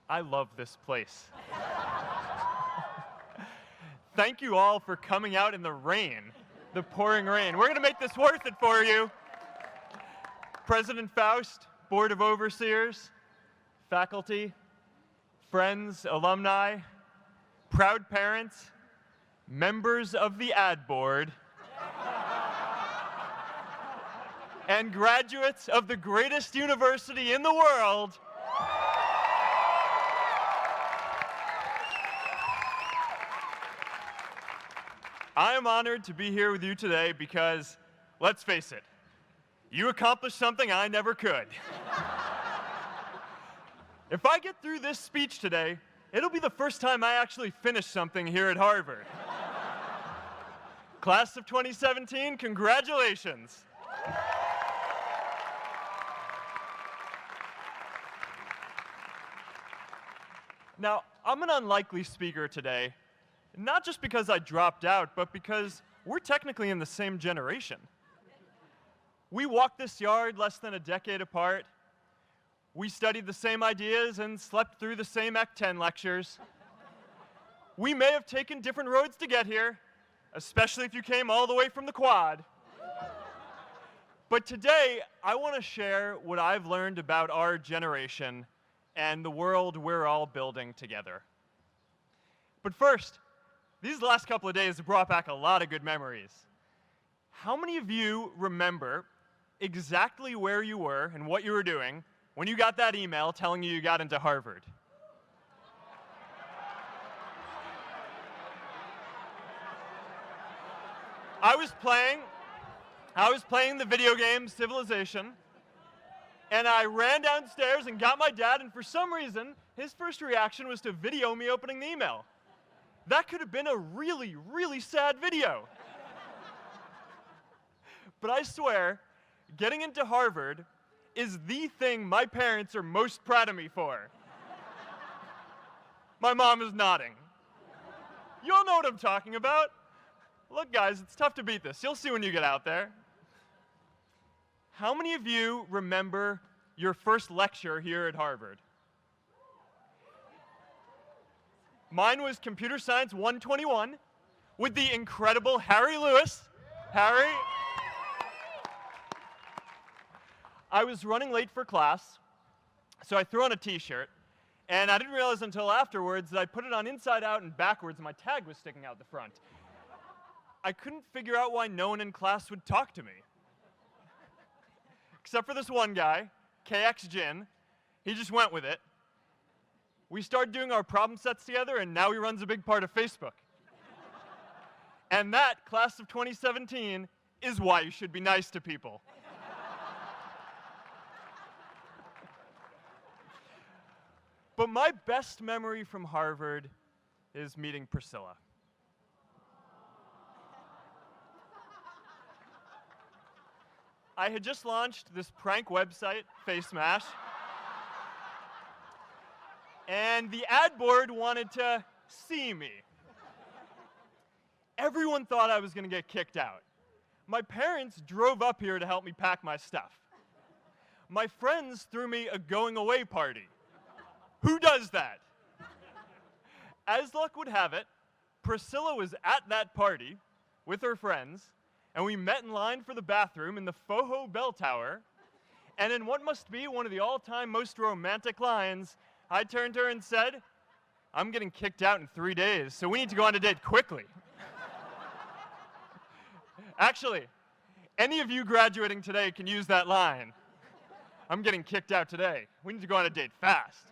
I love this place. Thank you all for coming out in the rain, the pouring rain. We're going to make this worth it for you. President Faust, Board of Overseers, faculty, friends, alumni, proud parents, members of the ad board, and graduates of the greatest university in the world. I am honored to be here with you today because, let's face it, you accomplished something I never could. If I get through this speech today, it'll be the first time I actually finish something here at Harvard. Class of 2017, congratulations. Now, I'm an unlikely speaker today, not just because I dropped out, but because we're technically in the same generation. We walked this yard less than a decade apart. We studied the same ideas and slept through the same Act 10 lectures. We may have taken different roads to get here, especially if you came all the way from the quad. But today, I want to share what I've learned about our generation and the world we're all building together. But first, these last couple of days have brought back a lot of good memories. How many of you remember exactly where you were and what you were doing when you got that email telling you got into Harvard? I was playing the video game Civilization, and I ran downstairs and got my dad, and for some reason, his first reaction was to video me opening the email. That could have been a really, really sad video. But I swear, getting into Harvard is the thing my parents are most proud of me for. My mom is nodding. You all know what I'm talking about. Look, guys, it's tough to beat this. You'll see when you get out there. How many of you remember your first lecture here at Harvard? Mine was Computer Science 121 with the incredible Harry Lewis. Harry. I was running late for class, so I threw on a t-shirt, and I didn't realize until afterwards that I put it on inside out and backwards, and my tag was sticking out the front. I couldn't figure out why no one in class would talk to me. Except for this one guy, KX Jin. He just went with it. We started doing our problem sets together, and now he runs a big part of Facebook. And that, class of 2017, is why you should be nice to people. But my best memory from Harvard is meeting Priscilla. I had just launched this prank website, Face Mash, and the ad board wanted to see me. Everyone thought I was going to get kicked out. My parents drove up here to help me pack my stuff. My friends threw me a going-away party. Who does that? As luck would have it, Priscilla was at that party with her friends, and we met in line for the bathroom in the Foho Bell Tower, and in what must be one of the all-time most romantic lines, I turned to her and said, "I'm getting kicked out in 3 days, so we need to go on a date quickly." Actually, any of you graduating today can use that line. I'm getting kicked out today. We need to go on a date fast.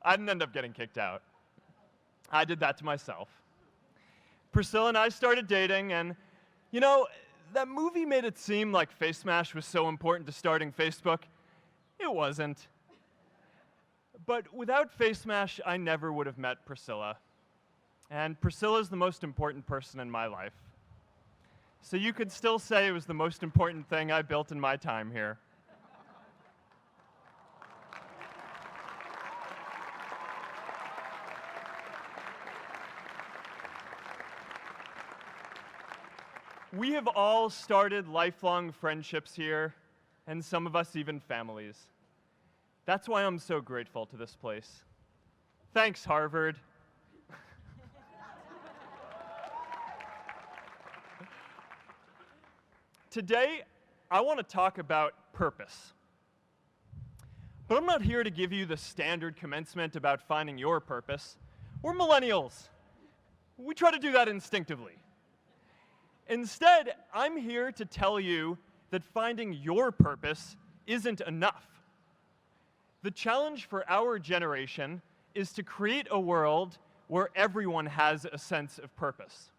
I didn't end up getting kicked out. I did that to myself. Priscilla and I started dating, and, you know, that movie made it seem like Face Mash was so important to starting Facebook. It wasn't. But without Face Mash, I never would have met Priscilla. And Priscilla's the most important person in my life. So you could still say it was the most important thing I built in my time here. We have all started lifelong friendships here, and some of us even families. That's why I'm so grateful to this place. Thanks, Harvard. Today, I want to talk about purpose. But I'm not here to give you the standard commencement about finding your purpose. We're millennials. We try to do that instinctively. Instead, I'm here to tell you that finding your purpose isn't enough. The challenge for our generation is to create a world where everyone has a sense of purpose.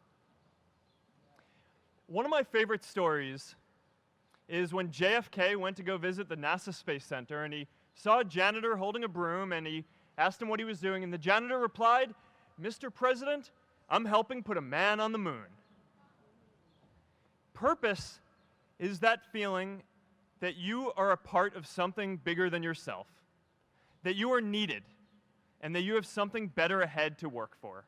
One of my favorite stories is when JFK went to go visit the NASA Space Center, and he saw a janitor holding a broom, and he asked him what he was doing, and the janitor replied, "Mr. President, I'm helping put a man on the moon." Purpose is that feeling that you are a part of something bigger than yourself, that you are needed, and that you have something better ahead to work for.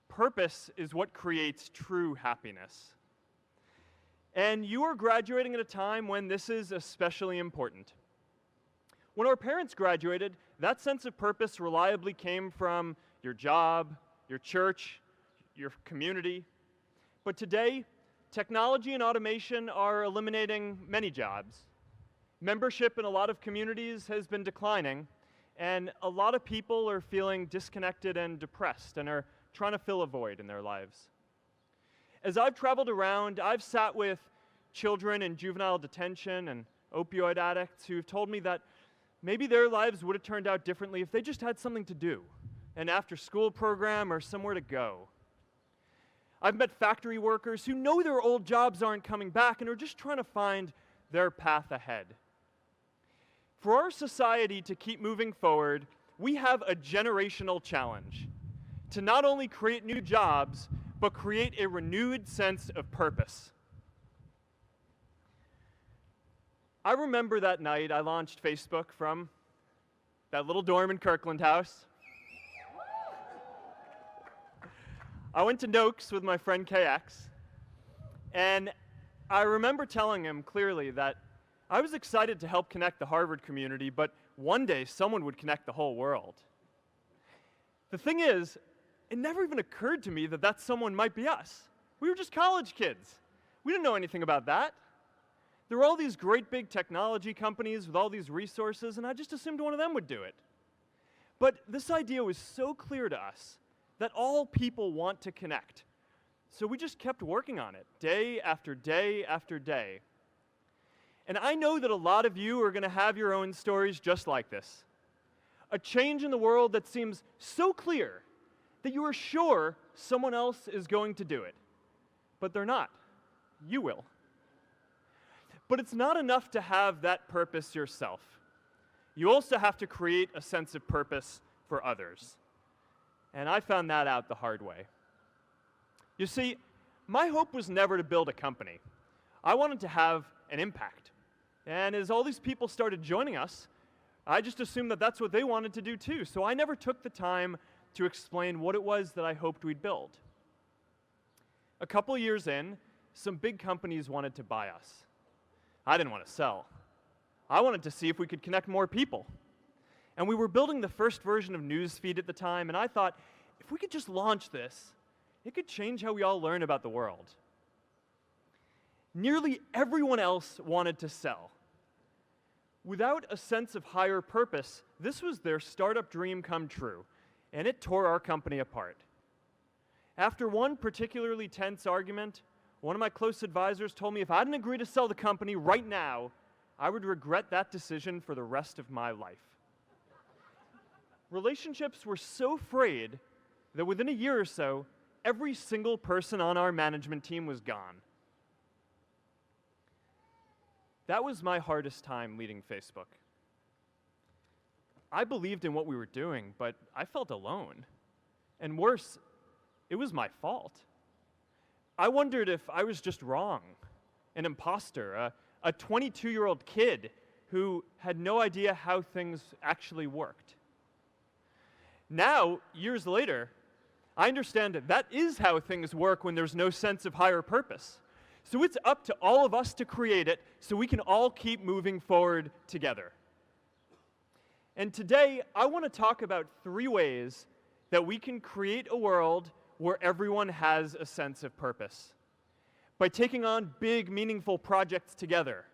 Purpose is what creates true happiness. And you are graduating at a time when this is especially important. When our parents graduated, that sense of purpose reliably came from your job, your church, your community. But today, technology and automation are eliminating many jobs. Membership in a lot of communities has been declining, and a lot of people are feeling disconnected and depressed and are trying to fill a void in their lives. As I've traveled around, I've sat with children in juvenile detention and opioid addicts who've told me that maybe their lives would have turned out differently if they just had something to do, an after-school program or somewhere to go. I've met factory workers who know their old jobs aren't coming back and are just trying to find their path ahead. For our society to keep moving forward, we have a generational challenge to not only create new jobs, but create a renewed sense of purpose. I remember that night I launched Facebook from that little dorm in Kirkland House. I went to Noakes with my friend KX, and I remember telling him clearly that I was excited to help connect the Harvard community, but one day someone would connect the whole world. The thing is, it never even occurred to me that that someone might be us. We were just college kids. We didn't know anything about that. There were all these great big technology companies with all these resources, and I just assumed one of them would do it. But this idea was so clear to us that all people want to connect. So we just kept working on it, day after day after day. And I know that a lot of you are going to have your own stories just like this. A change in the world that seems so clear that you are sure someone else is going to do it. But they're not. You will. But it's not enough to have that purpose yourself. You also have to create a sense of purpose for others. And I found that out the hard way. You see, my hope was never to build a company. I wanted to have an impact. And as all these people started joining us, I just assumed that that's what they wanted to do too. So I never took the time to explain what it was that I hoped we'd build. A couple years in, some big companies wanted to buy us. I didn't want to sell. I wanted to see if we could connect more people. And we were building the first version of Newsfeed at the time, and I thought, if we could just launch this, it could change how we all learn about the world. Nearly everyone else wanted to sell. Without a sense of higher purpose, this was their startup dream come true, and it tore our company apart. After one particularly tense argument, one of my close advisors told me if I didn't agree to sell the company right now, I would regret that decision for the rest of my life. Relationships were so frayed that within a year or so, every single person on our management team was gone. That was my hardest time leading Facebook. I believed in what we were doing, but I felt alone. And worse, it was my fault. I wondered if I was just wrong, an imposter, a 22-year-old kid who had no idea how things actually worked. Now, years later, I understand that that is how things work when there's no sense of higher purpose. So it's up to all of us to create it so we can all keep moving forward together. And today, I want to talk about 3 ways that we can create a world where everyone has a sense of purpose. By taking on big, meaningful projects together.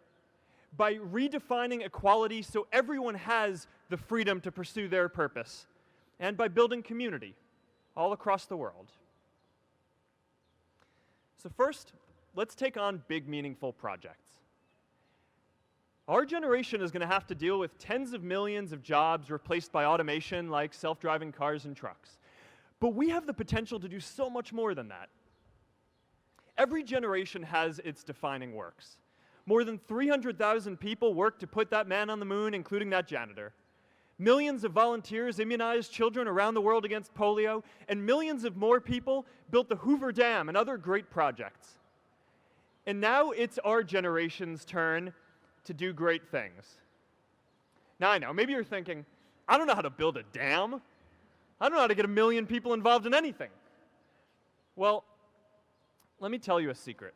By redefining equality so everyone has the freedom to pursue their purpose. And by building community all across the world. So first, let's take on big, meaningful projects. Our generation is going to have to deal with tens of millions of jobs replaced by automation like self-driving cars and trucks. But we have the potential to do so much more than that. Every generation has its defining works. More than 300,000 people worked to put that man on the moon, including that janitor. Millions of volunteers immunized children around the world against polio, and millions of more people built the Hoover Dam and other great projects. And now it's our generation's turn to do great things. Now I know, maybe you're thinking, I don't know how to build a dam. I don't know how to get 1 million people involved in anything. Well, let me tell you a secret.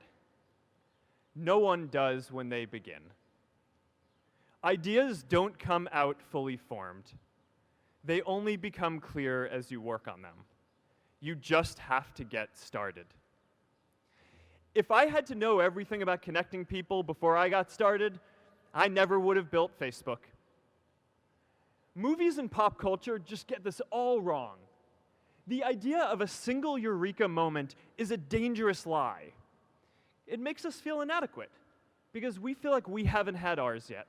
No one does when they begin. Ideas don't come out fully formed. They only become clear as you work on them. You just have to get started. If I had to know everything about connecting people before I got started, I never would have built Facebook. Movies and pop culture just get this all wrong. The idea of a single eureka moment is a dangerous lie. It makes us feel inadequate because we feel like we haven't had ours yet.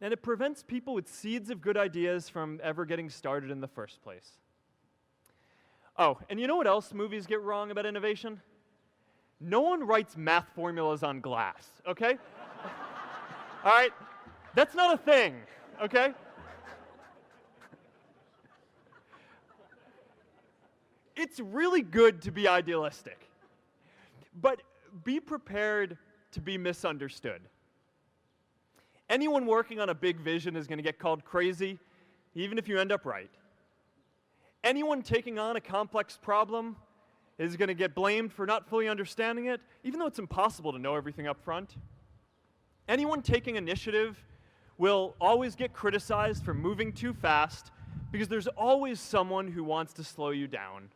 And it prevents people with seeds of good ideas from ever getting started in the first place. Oh, and you know what else movies get wrong about innovation? No one writes math formulas on glass, okay? All right? That's not a thing, okay? It's really good to be idealistic, but be prepared to be misunderstood. Anyone working on a big vision is going to get called crazy, even if you end up right. Anyone taking on a complex problem is going to get blamed for not fully understanding it, even though it's impossible to know everything up front. Anyone taking initiative will always get criticized for moving too fast because there's always someone who wants to slow you down.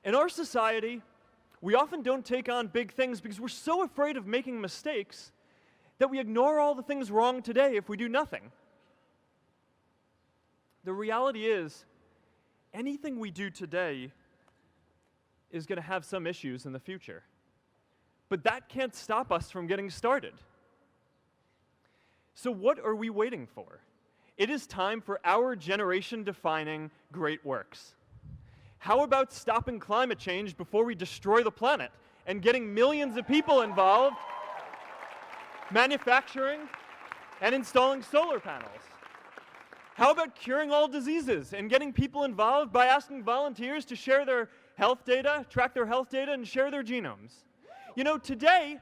In our society, we often don't take on big things because we're so afraid of making mistakes that we ignore all the things wrong today if we do nothing. The reality is, anything we do today is going to have some issues in the future. But that can't stop us from getting started. So what are we waiting for? It is time for our generation-defining great works. How about stopping climate change before we destroy the planet and getting millions of people involved, manufacturing and installing solar panels? How about curing all diseases and getting people involved by asking volunteers to share their health data, track their health data, and share their genomes? You know, today,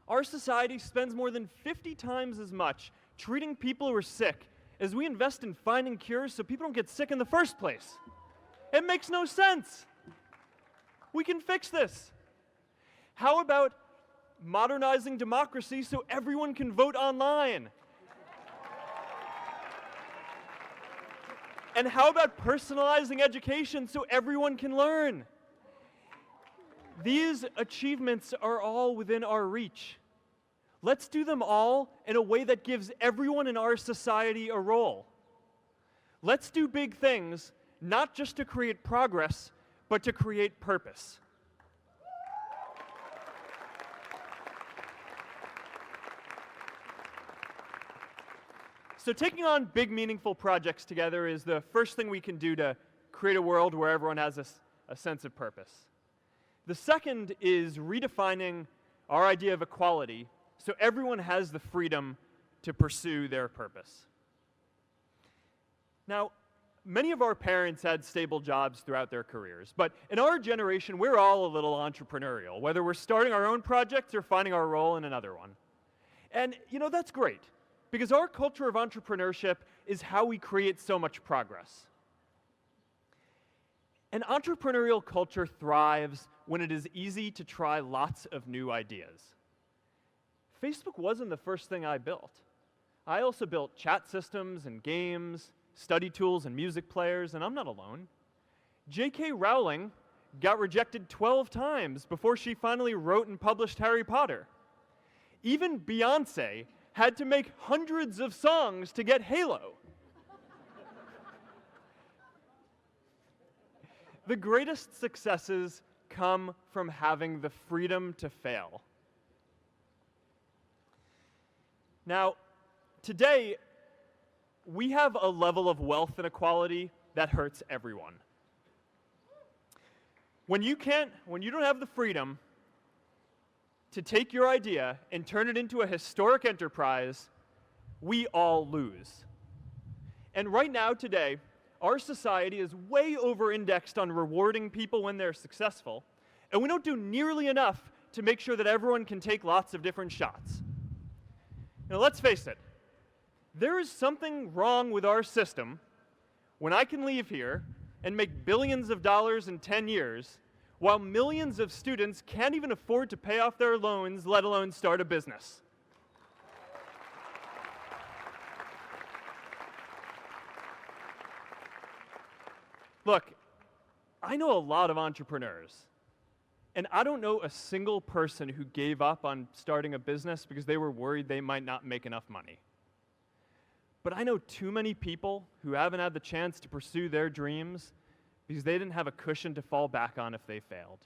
our society spends more than 50 times as much treating people who are sick as we invest in finding cures so people don't get sick in the first place. It makes no sense. We can fix this. How about modernizing democracy so everyone can vote online? And how about personalizing education so everyone can learn? These achievements are all within our reach. Let's do them all in a way that gives everyone in our society a role. Let's do big things, not just to create progress, but to create purpose. So taking on big, meaningful projects together is the first thing we can do to create a world where everyone has a sense of purpose. The second is redefining our idea of equality so everyone has the freedom to pursue their purpose. Now, many of our parents had stable jobs throughout their careers, but in our generation, we're all a little entrepreneurial, whether we're starting our own projects or finding our role in another one. And, you know, that's great, because our culture of entrepreneurship is how we create so much progress. An entrepreneurial culture thrives when it is easy to try lots of new ideas. Facebook wasn't the first thing I built. I also built chat systems and games, study tools and music players, and I'm not alone. J.K. Rowling got rejected 12 times before she finally wrote and published Harry Potter. Even Beyoncé had to make hundreds of songs to get Halo. The greatest successes come from having the freedom to fail. Now, today, we have a level of wealth inequality that hurts everyone. When you don't have the freedom to take your idea and turn it into a historic enterprise, we all lose. And right now, today, our society is way over-indexed on rewarding people when they're successful, and we don't do nearly enough to make sure that everyone can take lots of different shots. Now, let's face it, there is something wrong with our system when I can leave here and make billions of dollars in 10 years, while millions of students can't even afford to pay off their loans, let alone start a business. Look, I know a lot of entrepreneurs, and I don't know a single person who gave up on starting a business because they were worried they might not make enough money. But I know too many people who haven't had the chance to pursue their dreams because they didn't have a cushion to fall back on if they failed.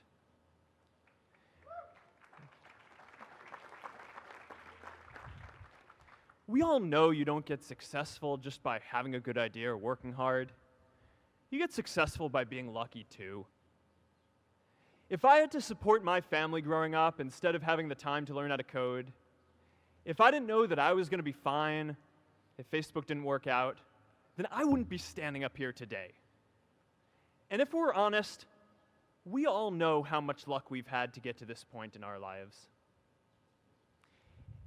We all know you don't get successful just by having a good idea or working hard. You get successful by being lucky too. If I had to support my family growing up instead of having the time to learn how to code, if I didn't know that I was going to be fine if Facebook didn't work out, then I wouldn't be standing up here today. And if we're honest, we all know how much luck we've had to get to this point in our lives.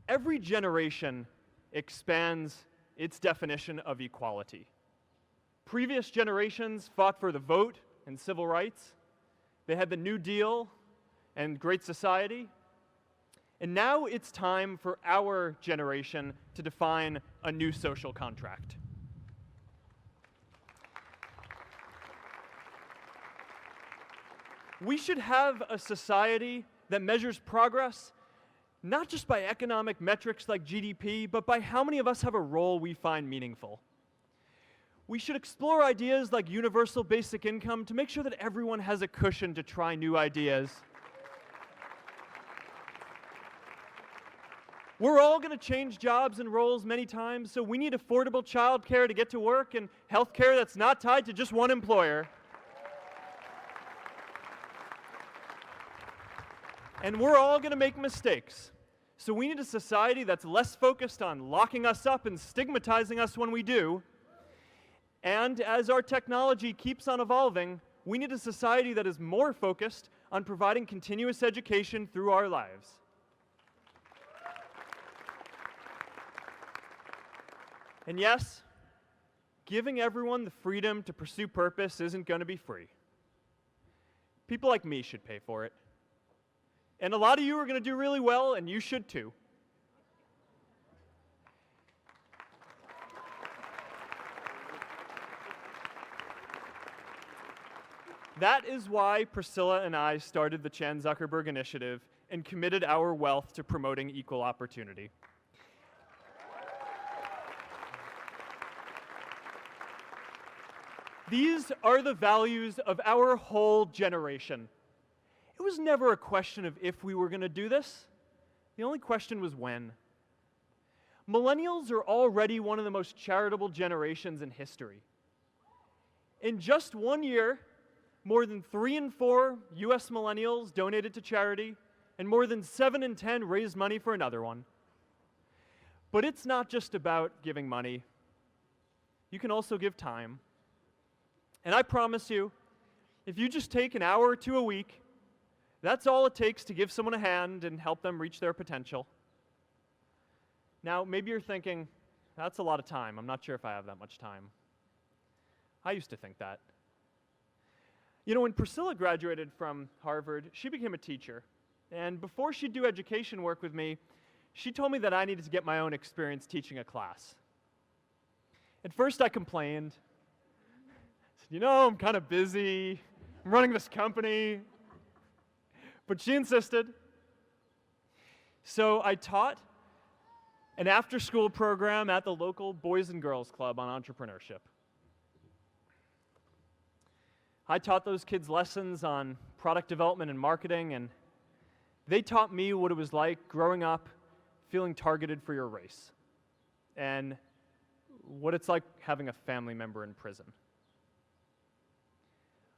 Every generation expands its definition of equality. Previous generations fought for the vote and civil rights. They had the New Deal and Great Society. And now it's time for our generation to define a new social contract. We should have a society that measures progress not just by economic metrics like GDP, but by how many of us have a role we find meaningful. We should explore ideas like universal basic income to make sure that everyone has a cushion to try new ideas. We're all going to change jobs and roles many times, so we need affordable childcare to get to work and healthcare that's not tied to just one employer. And we're all going to make mistakes. So we need a society that's less focused on locking us up and stigmatizing us when we do. And as our technology keeps on evolving, we need a society that is more focused on providing continuous education through our lives. And yes, giving everyone the freedom to pursue purpose isn't going to be free. People like me should pay for it. And a lot of you are going to do really well, and you should too. That is why Priscilla and I started the Chan Zuckerberg Initiative and committed our wealth to promoting equal opportunity. These are the values of our whole generation. It was never a question of if we were going to do this. The only question was when. Millennials are already one of the most charitable generations in history. In just 1 year, more than 3 in 4 US millennials donated to charity, and more than 7 in 10 raised money for another one. But it's not just about giving money. You can also give time. And I promise you, if you just take an hour or two a week, that's all it takes to give someone a hand and help them reach their potential. Now, maybe you're thinking, that's a lot of time. I'm not sure if I have that much time. I used to think that. You know, when Priscilla graduated from Harvard, she became a teacher. And before she'd do education work with me, she told me that I needed to get my own experience teaching a class. At first I complained. I said, I'm kind of busy. I'm running this company. But she insisted. So I taught an after-school program at the local Boys and Girls Club on entrepreneurship. I taught those kids lessons on product development and marketing, and they taught me what it was like growing up feeling targeted for your race, and what it's like having a family member in prison.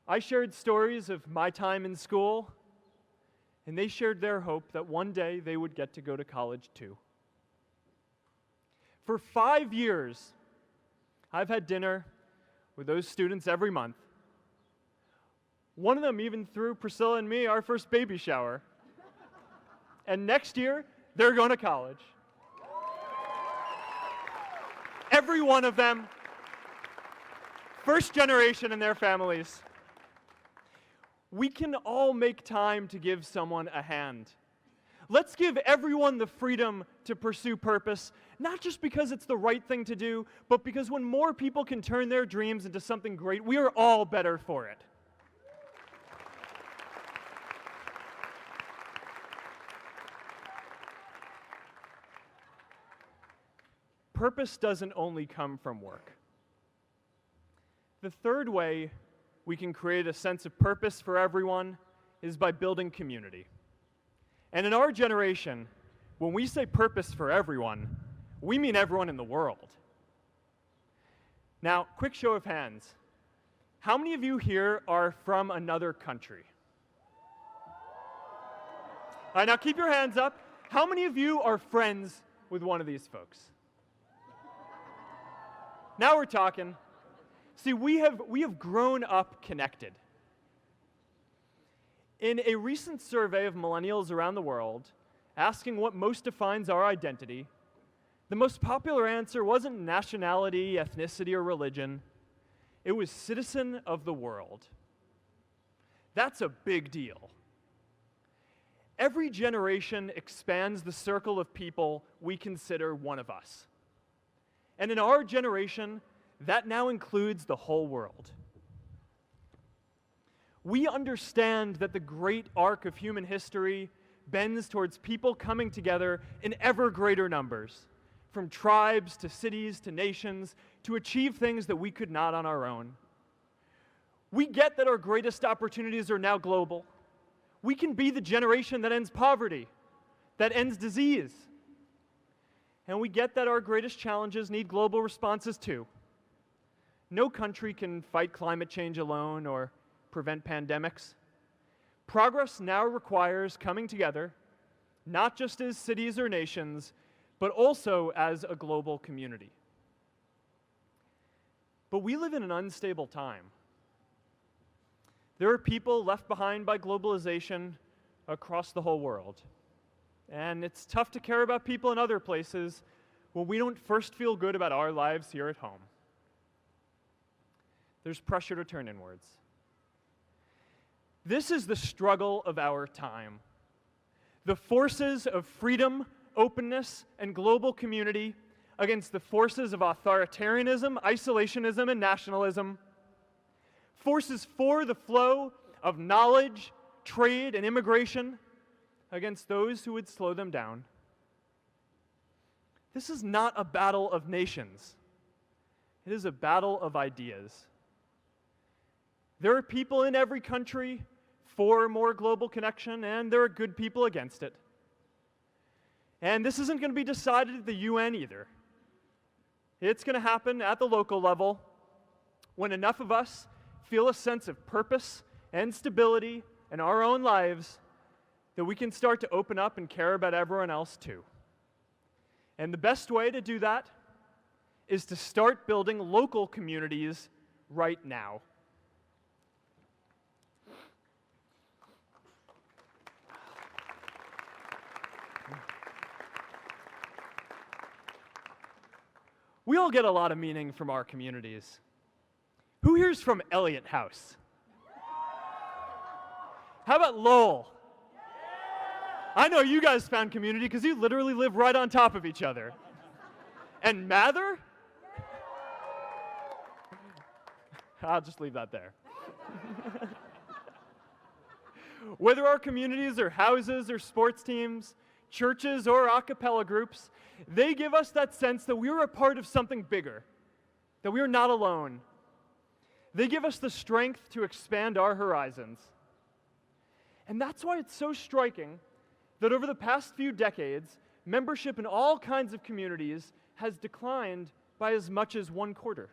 I shared stories of my time in school, and they shared their hope that one day they would get to go to college too. For 5 years, I've had dinner with those students every month. One of them even threw Priscilla and me our first baby shower. And next year, they're going to college. Every one of them, first generation in their families. We can all make time to give someone a hand. Let's give everyone the freedom to pursue purpose, not just because it's the right thing to do, but because when more people can turn their dreams into something great, we are all better for it. Purpose doesn't only come from work. The third way we can create a sense of purpose for everyone is by building community. And in our generation, when we say purpose for everyone, we mean everyone in the world. Now, quick show of hands. How many of you here are from another country? All right, now keep your hands up. How many of you are friends with one of these folks? Now we're talking. See, we have grown up connected. In a recent survey of millennials around the world, asking what most defines our identity, the most popular answer wasn't nationality, ethnicity, or religion. It was citizen of the world. That's a big deal. Every generation expands the circle of people we consider one of us. And in our generation, that now includes the whole world. We understand that the great arc of human history bends towards people coming together in ever greater numbers, from tribes to cities to nations, to achieve things that we could not on our own. We get that our greatest opportunities are now global. We can be the generation that ends poverty, that ends disease. And we get that our greatest challenges need global responses too. No country can fight climate change alone or prevent pandemics. Progress now requires coming together, not just as cities or nations, but also as a global community. But we live in an unstable time. There are people left behind by globalization across the whole world. And it's tough to care about people in other places when we don't first feel good about our lives here at home. There's pressure to turn inwards. This is the struggle of our time. The forces of freedom, openness, and global community against the forces of authoritarianism, isolationism, and nationalism. Forces for the flow of knowledge, trade, and immigration against those who would slow them down. This is not a battle of nations. It is a battle of ideas. There are people in every country for more global connection, and there are good people against it. And this isn't going to be decided at the UN either. It's going to happen at the local level when enough of us feel a sense of purpose and stability in our own lives that we can start to open up and care about everyone else too. And the best way to do that is to start building local communities right now. We all get a lot of meaning from our communities. Who here's from Elliott House? How about Lowell? I know you guys found community because you literally live right on top of each other. And Mather? I'll just leave that there. Whether our communities are houses or sports teams, churches or a cappella groups, they give us that sense that we're a part of something bigger, that we're not alone. They give us the strength to expand our horizons. And that's why it's so striking that over the past few decades, membership in all kinds of communities has declined by as much as 1/4.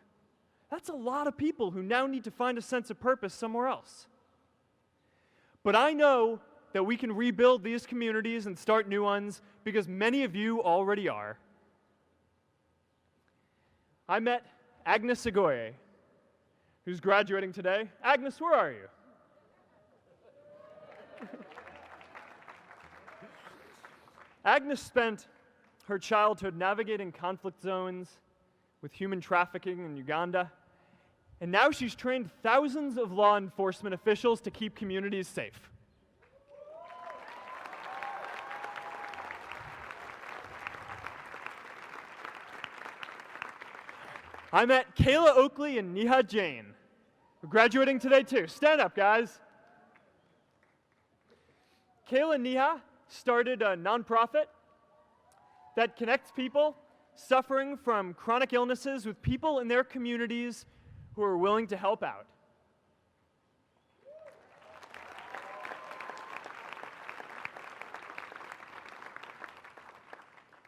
That's a lot of people who now need to find a sense of purpose somewhere else. But I know that we can rebuild these communities and start new ones because many of you already are. I met Agnes Segoye, who's graduating today. Agnes, where are you? Agnes spent her childhood navigating conflict zones with human trafficking in Uganda, and now she's trained thousands of law enforcement officials to keep communities safe. I met Kayla Oakley and Neha Jain, who are graduating today too. Stand up, guys. Kayla and Neha started a nonprofit that connects people suffering from chronic illnesses with people in their communities who are willing to help out.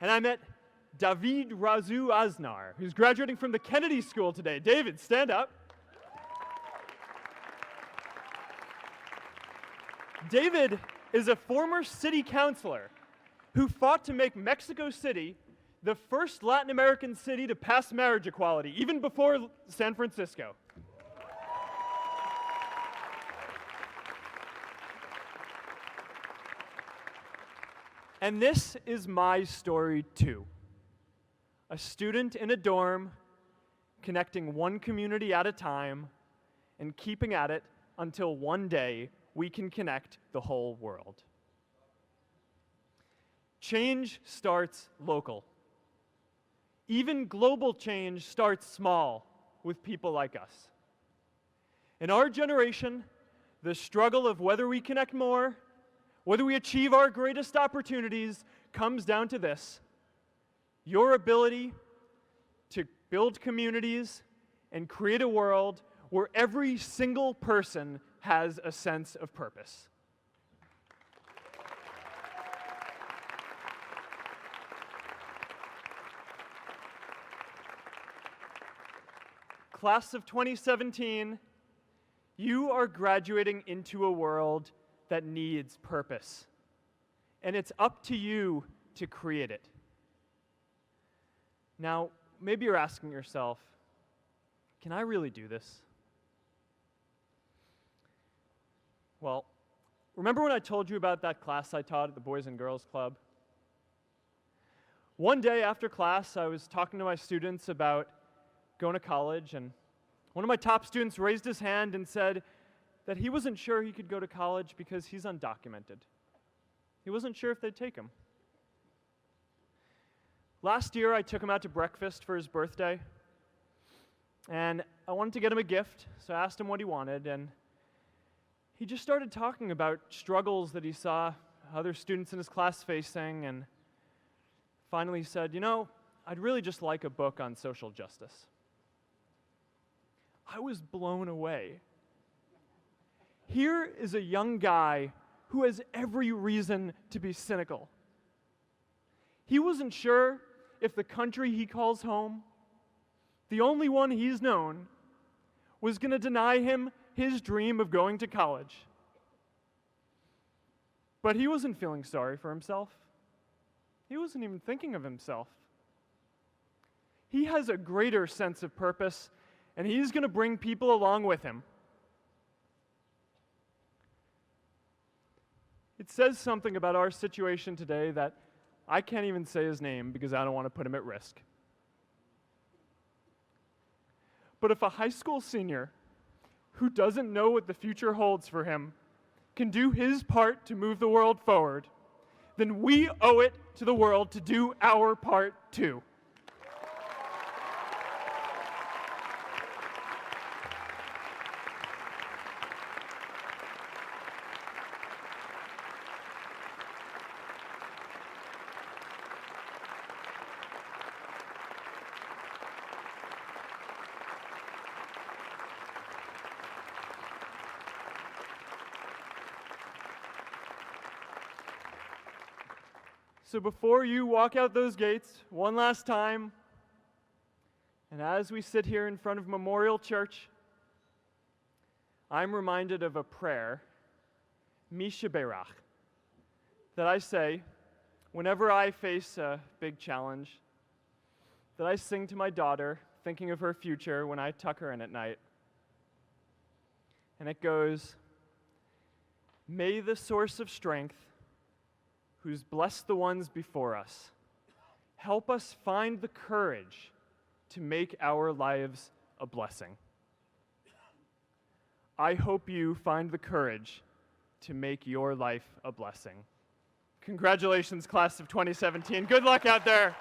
And I met David Razu Aznar, who's graduating from the Kennedy School today. David, stand up. David is a former city councilor who fought to make Mexico City the first Latin American city to pass marriage equality, even before San Francisco. And this is my story too. A student in a dorm, connecting one community at a time and keeping at it until one day we can connect the whole world. Change starts local. Even global change starts small with people like us. In our generation, the struggle of whether we connect more, whether we achieve our greatest opportunities, comes down to this: your ability to build communities and create a world where every single person has a sense of purpose. Class of 2017, you are graduating into a world that needs purpose. And it's up to you to create it. Now, maybe you're asking yourself, can I really do this? Well, remember when I told you about that class I taught at the Boys and Girls Club? One day after class, I was talking to my students about going to college, and one of my top students raised his hand and said that he wasn't sure he could go to college because he's undocumented. He wasn't sure if they'd take him. Last year, I took him out to breakfast for his birthday, and I wanted to get him a gift, so I asked him what he wanted, and he just started talking about struggles that he saw other students in his class facing, and finally said, I'd really just like a book on social justice. I was blown away. Here is a young guy who has every reason to be cynical. He wasn't sure if the country he calls home, the only one he's known, was going to deny him his dream of going to college. But he wasn't feeling sorry for himself. He wasn't even thinking of himself. He has a greater sense of purpose, and he's going to bring people along with him. It says something about our situation today that I can't even say his name because I don't want to put him at risk. But if a high school senior who doesn't know what the future holds for him can do his part to move the world forward, then we owe it to the world to do our part too. So before you walk out those gates one last time, and as we sit here in front of Memorial Church, I'm reminded of a prayer, Mishaberach, that I say whenever I face a big challenge, that I sing to my daughter, thinking of her future when I tuck her in at night. And it goes, "May the source of strength, who's blessed the ones before us, help us find the courage to make our lives a blessing." I hope you find the courage to make your life a blessing. Congratulations, class of 2017. Good luck out there.